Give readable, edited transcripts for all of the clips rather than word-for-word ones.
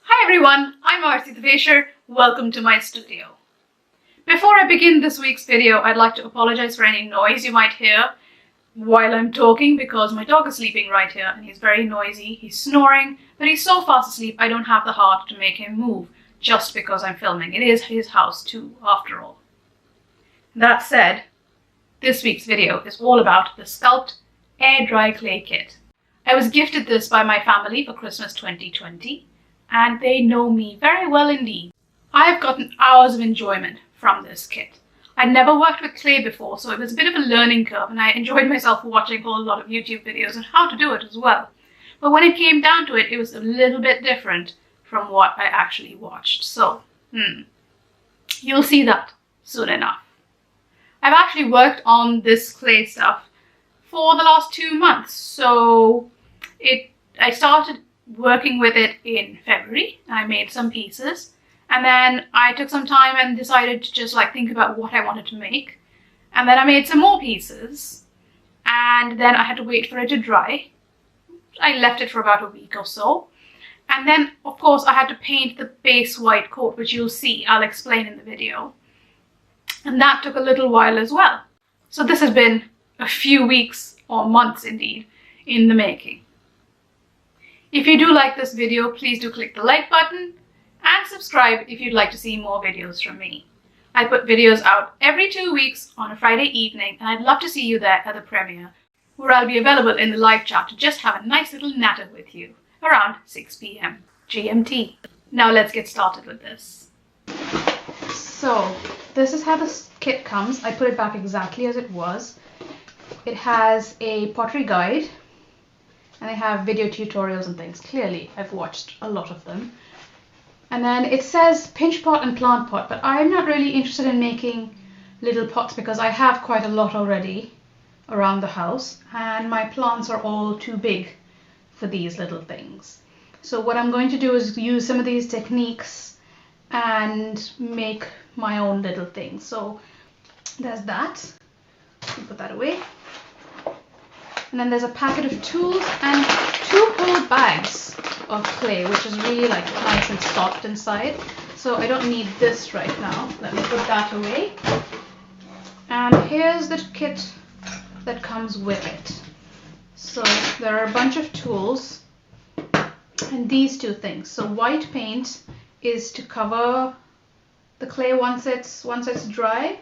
Hi everyone, I'm Arti Devesher. Welcome to my studio. Before I begin this week's video, I'd like to apologize for any noise you might hear while I'm talking because my dog is sleeping right here and he's very noisy. He's snoring, but he's so fast asleep I don't have the heart to make him move just because I'm filming. It is his house too, after all. That said, this week's video is all about the Sculpt Air Dry Clay Kit. I was gifted this by my family for Christmas 2020. And they know me very well indeed. I have gotten hours of enjoyment from this kit. I'd never worked with clay before, so it was a bit of a learning curve, and I enjoyed myself watching a whole lot of YouTube videos on how to do it as well. But when it came down to it, it was a little bit different from what I actually watched. So, you'll see that soon enough. I've actually worked on this clay stuff for the last 2 months, so I started working with it in February. I made some pieces and then I took some time and decided to just think about what I wanted to make, and then I made some more pieces and then I had to wait for it to dry. I left it for about a week or so, and then of course I had to paint the base white coat, which you'll see, I'll explain in the video, and that took a little while as well. So this has been a few weeks or months indeed in the making. If you do like this video, please do click the like button and subscribe if you'd like to see more videos from me. I put videos out every 2 weeks on a Friday evening, and I'd love to see you there at the premiere, where I'll be available in the live chat to just have a nice little natter with you around 6 p.m. GMT. Now let's get started with this. So this is how this kit comes. I put it back exactly as it was. It has a pottery guide, and they have video tutorials and things. Clearly, I've watched a lot of them. And then it says pinch pot and plant pot, but I'm not really interested in making little pots because I have quite a lot already around the house, and my plants are all too big for these little things. So what I'm going to do is use some of these techniques and make my own little things. So there's that. Put that away. And then there's a packet of tools and 2 whole bags of clay, which is really nice and soft inside. So I don't need this right now. Let me put that away. And here's the kit that comes with it. So there are a bunch of tools and these 2 things. So white paint is to cover the clay once it's dry,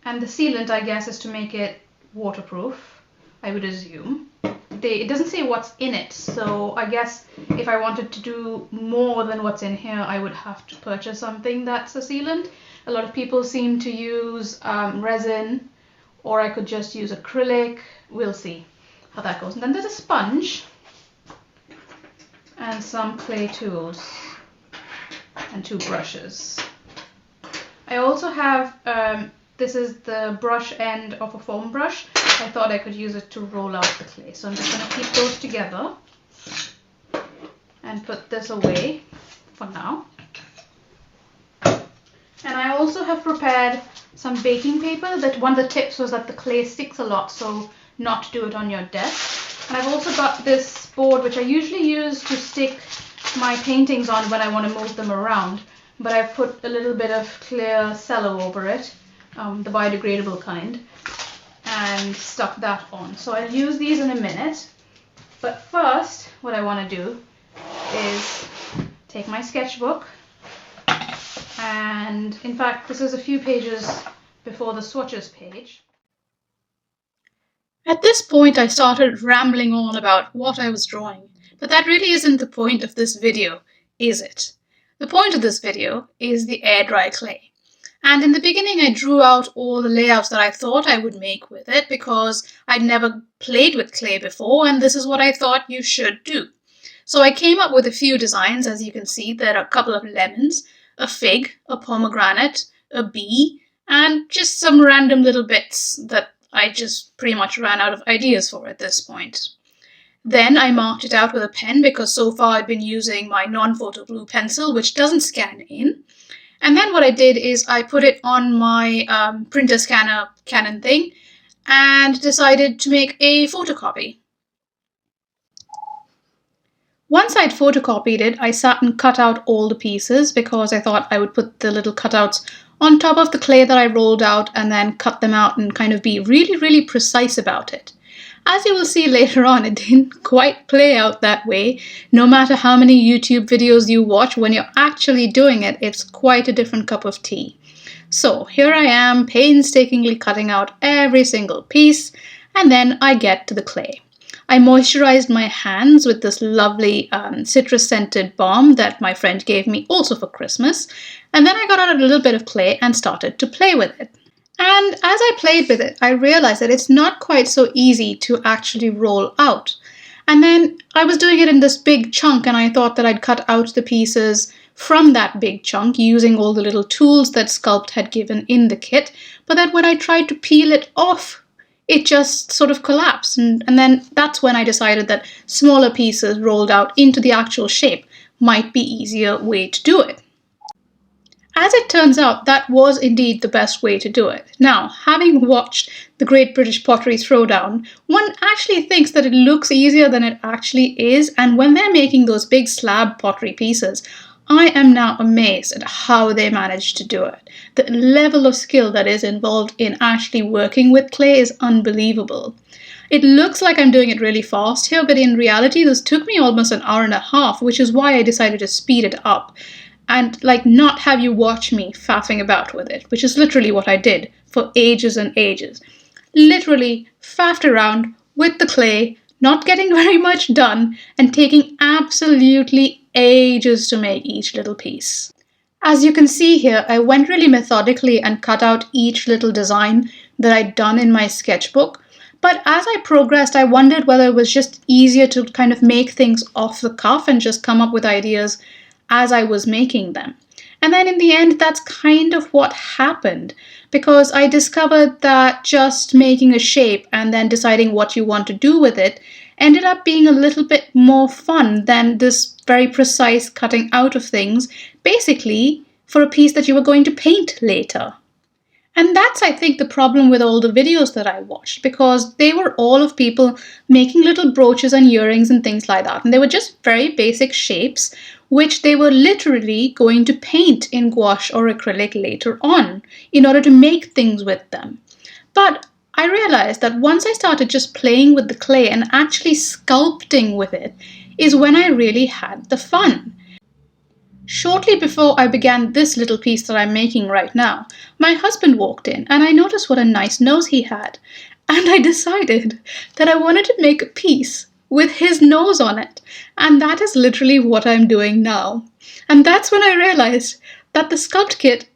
and the sealant, I guess, is to make it waterproof, I would assume. It doesn't say what's in it, so I guess if I wanted to do more than what's in here, I would have to purchase something that's a sealant. A lot of people seem to use resin, or I could just use acrylic. We'll see how that goes. And then there's a sponge and some clay tools and 2 brushes. I also have, this is the brush end of a foam brush. I thought I could use it to roll out the clay. So I'm just going to keep those together and put this away for now. And I also have prepared some baking paper. That one of the tips was that the clay sticks a lot, so not to do it on your desk. And I've also got this board, which I usually use to stick my paintings on when I want to move them around. But I've put a little bit of clear cello over it, the biodegradable kind, and stuck that on. So I'll use these in a minute, but first what I want to do is take my sketchbook, and in fact this is a few pages before the swatches page. At this point I started rambling on about what I was drawing, but that really isn't the point of this video, is it? The point of this video is the air dry clay. And in the beginning, I drew out all the layouts that I thought I would make with it because I'd never played with clay before, and this is what I thought you should do. So I came up with a few designs. As you can see, there are a couple of lemons, a fig, a pomegranate, a bee, and just some random little bits that I just pretty much ran out of ideas for at this point. Then I marked it out with a pen because so far I've been using my non-photo blue pencil, which doesn't scan in. And then what I did is I put it on my printer scanner Canon thing and decided to make a photocopy. Once I'd photocopied it, I sat and cut out all the pieces because I thought I would put the little cutouts on top of the clay that I rolled out and then cut them out and kind of be really, really precise about it. As you will see later on, it didn't quite play out that way. No matter how many YouTube videos you watch, when you're actually doing it, it's quite a different cup of tea. So here I am, painstakingly cutting out every single piece, and then I get to the clay. I moisturized my hands with this lovely citrus-scented balm that my friend gave me also for Christmas, and then I got out a little bit of clay and started to play with it. And as I played with it, I realized that it's not quite so easy to actually roll out. And then I was doing it in this big chunk, and I thought that I'd cut out the pieces from that big chunk using all the little tools that Sculpt had given in the kit. But then when I tried to peel it off, it just sort of collapsed. And then that's when I decided that smaller pieces rolled out into the actual shape might be easier way to do it. As it turns out, that was indeed the best way to do it. Now, having watched the Great British Pottery Throwdown, one actually thinks that it looks easier than it actually is, and when they're making those big slab pottery pieces, I am now amazed at how they managed to do it. The level of skill that is involved in actually working with clay is unbelievable. It looks like I'm doing it really fast here, but in reality, this took me almost an hour and a half, which is why I decided to speed it up and not have you watch me faffing about with it, which is literally what I did for ages and ages. Literally faffed around with the clay, not getting very much done, and taking absolutely ages to make each little piece. As you can see here, I went really methodically and cut out each little design that I'd done in my sketchbook. But as I progressed, I wondered whether it was just easier to kind of make things off the cuff and just come up with ideas as I was making them. And then in the end, that's kind of what happened, because I discovered that just making a shape and then deciding what you want to do with it ended up being a little bit more fun than this very precise cutting out of things, basically for a piece that you were going to paint later. And that's, I think, the problem with all the videos that I watched, because they were all of people making little brooches and earrings and things like that. And they were just very basic shapes, which they were literally going to paint in gouache or acrylic later on in order to make things with them. But I realized that once I started just playing with the clay and actually sculpting with it is when I really had the fun. Shortly before I began this little piece that I'm making right now, my husband walked in and I noticed what a nice nose he had. And I decided that I wanted to make a piece with his nose on it. And that is literally what I'm doing now. And that's when I realized that the Sculpt kit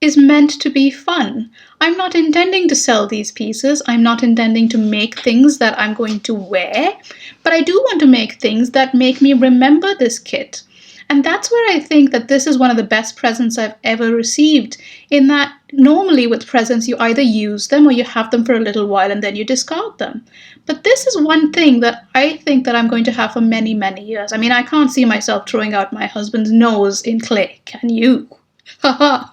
is meant to be fun. I'm not intending to sell these pieces. I'm not intending to make things that I'm going to wear. But I do want to make things that make me remember this kit. And that's where I think that this is one of the best presents I've ever received, in that normally with presents you either use them or you have them for a little while and then you discard them. But this is one thing that I think that I'm going to have for many, many years. I mean, I can't see myself throwing out my husband's nose in clay, can you? Haha.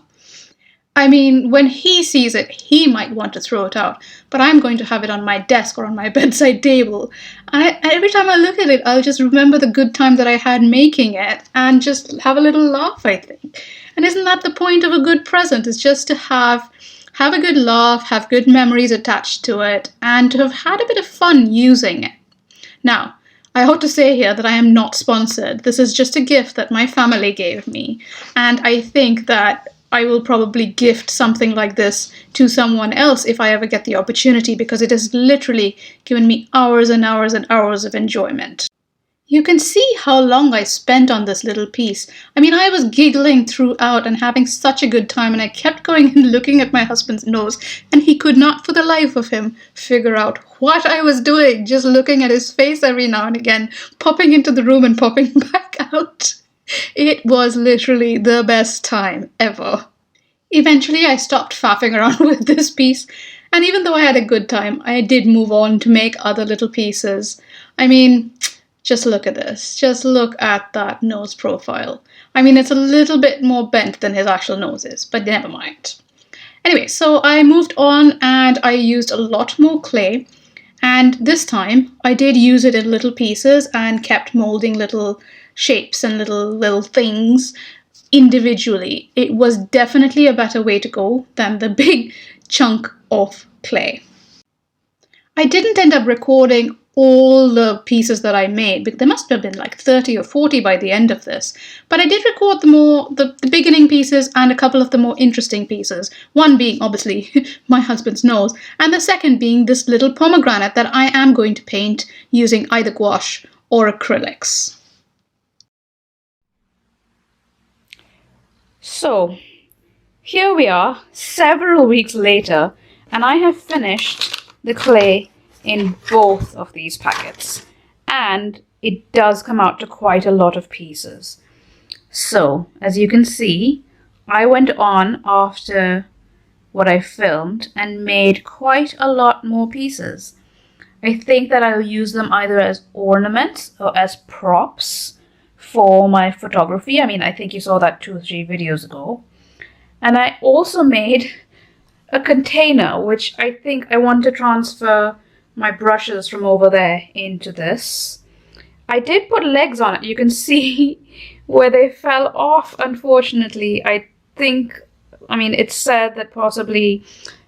I mean, when he sees it, he might want to throw it out, but I'm going to have it on my desk or on my bedside table. And every time I look at it, I'll just remember the good time that I had making it and just have a little laugh, I think. And isn't that the point of a good present? Is just to have a good laugh, have good memories attached to it, and to have had a bit of fun using it. Now, I ought to say here that I am not sponsored. This is just a gift that my family gave me, and I think that I will probably gift something like this to someone else if I ever get the opportunity, because it has literally given me hours and hours and hours of enjoyment. You can see how long I spent on this little piece. I mean, I was giggling throughout and having such a good time, and I kept going and looking at my husband's nose, and he could not for the life of him figure out what I was doing, just looking at his face every now and again, popping into the room and popping back out. It was literally the best time ever. Eventually, I stopped faffing around with this piece, and even though I had a good time, I did move on to make other little pieces. I mean, just look at this. Just look at that nose profile. I mean, it's a little bit more bent than his actual nose is, but never mind. Anyway, so I moved on and I used a lot more clay. And this time I did use it in little pieces and kept molding little shapes and little things individually. It was definitely a better way to go than the big chunk of clay. I didn't end up recording all the pieces that I made, because there must have been like 30 or 40 by the end of this. But I did record the beginning pieces and a couple of the more interesting pieces. One being obviously my husband's nose, and the second being this little pomegranate that I am going to paint using either gouache or acrylics. So here we are, several weeks later, and I have finished the clay in both of these packets, and it does come out to quite a lot of pieces. So as you can see, I went on after what I filmed and made quite a lot more pieces. I think that I'll use them either as ornaments or as props for my photography. I mean, I think you saw that 2 or 3 videos ago. And I also made a container, which I think I want to transfer my brushes from over there into this. I did put legs on it. You can see where they fell off, unfortunately. I think, I mean, it's said that possibly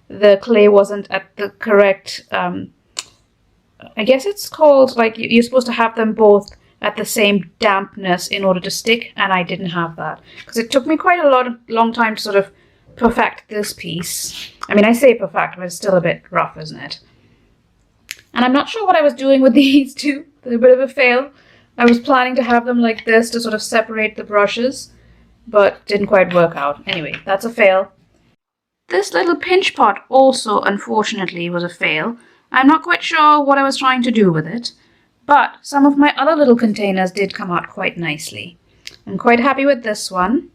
the clay wasn't at the correct, I guess it's called, like, you're supposed to have them both at the same dampness in order to stick, and I didn't have that. Because it took me quite a long time to sort of perfect this piece. I mean, I say perfect, but it's still a bit rough, isn't it? And I'm not sure what I was doing with these two. They're a bit of a fail. I was planning to have them like this to sort of separate the brushes, but didn't quite work out. Anyway, that's a fail. This little pinch pot also, unfortunately, was a fail. I'm not quite sure what I was trying to do with it, but some of my other little containers did come out quite nicely. I'm quite happy with this one.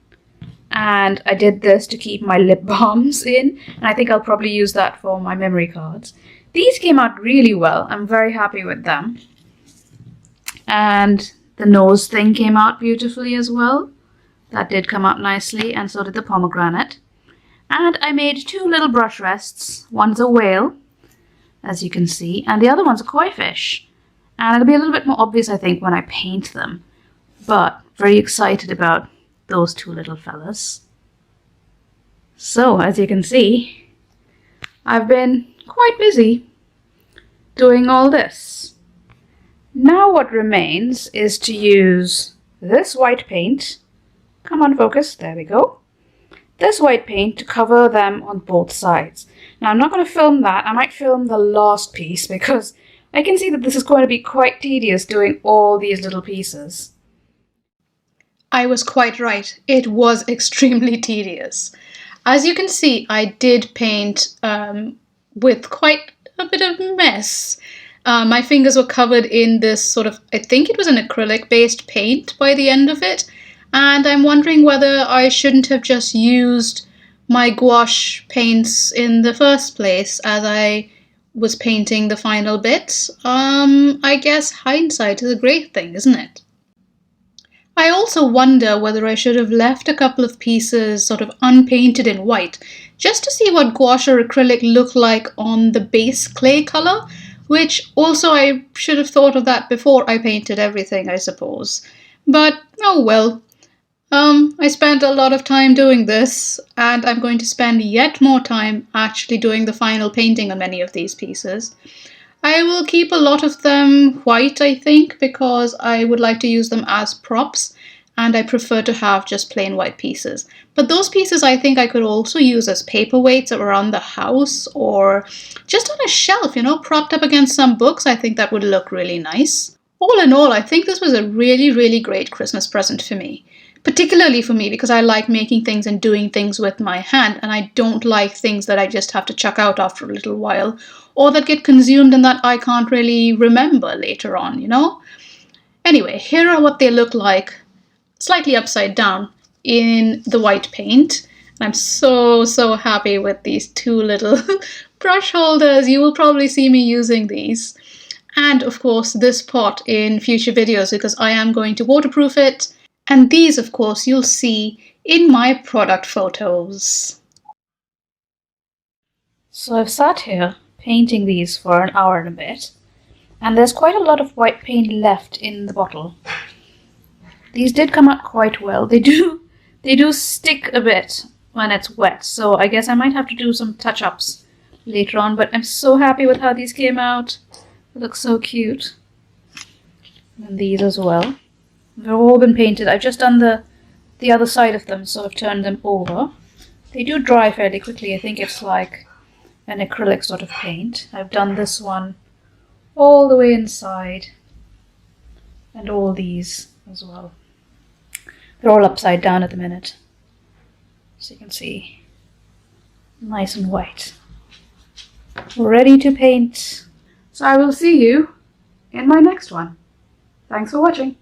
And I did this to keep my lip balms in, and I think I'll probably use that for my memory cards. These came out really well. I'm very happy with them. And the nose thing came out beautifully as well. That did come out nicely, and so did the pomegranate. And I made 2 little brush rests. One's a whale, as you can see, and the other one's a koi fish. And it'll be a little bit more obvious, I think, when I paint them. But very excited about those 2 little fellas. So, as you can see, I've been quite busy doing all this. Now what remains is to use this white paint. Come on, focus. There we go. This white paint to cover them on both sides. Now, I'm not going to film that. I might film the last piece because I can see that this is going to be quite tedious doing all these little pieces. I was quite right. It was extremely tedious. As you can see, I did paint with quite a bit of mess. My fingers were covered in this sort of, I think it was an acrylic-based paint by the end of it, and I'm wondering whether I shouldn't have just used my gouache paints in the first place as I was painting the final bits. I guess hindsight is a great thing, isn't it? I also wonder whether I should have left a couple of pieces sort of unpainted in white, just to see what gouache or acrylic look like on the base clay color, which also I should have thought of that before I painted everything, I suppose. But, oh well. I spent a lot of time doing this, and I'm going to spend yet more time actually doing the final painting on many of these pieces. I will keep a lot of them white, I think, because I would like to use them as props, and I prefer to have just plain white pieces. But those pieces I think I could also use as paperweights around the house, or just on a shelf, you know, propped up against some books. I think that would look really nice. All in all, I think this was a really, really great Christmas present for me. Particularly for me, because I like making things and doing things with my hand, and I don't like things that I just have to chuck out after a little while, or that get consumed and that I can't really remember later on, you know? Anyway, here are what they look like, slightly upside down, in the white paint. And I'm so happy with these 2 little brush holders. You will probably see me using these. And of course, this pot in future videos, because I am going to waterproof it. And these, of course, you'll see in my product photos. So I've sat here painting these for an hour and a bit. And there's quite a lot of white paint left in the bottle. These did come out quite well. They do stick a bit when it's wet, so I guess I might have to do some touch-ups later on, but I'm so happy with how these came out. They look so cute. And these as well. They've all been painted. I've just done the other side of them, so I've turned them over. They do dry fairly quickly. I think it's like an acrylic sort of paint. I've done this one all the way inside, and all these as well. They're all upside down at the minute, so you can see, nice and white. Ready to paint. So I will see you in my next one. Thanks for watching.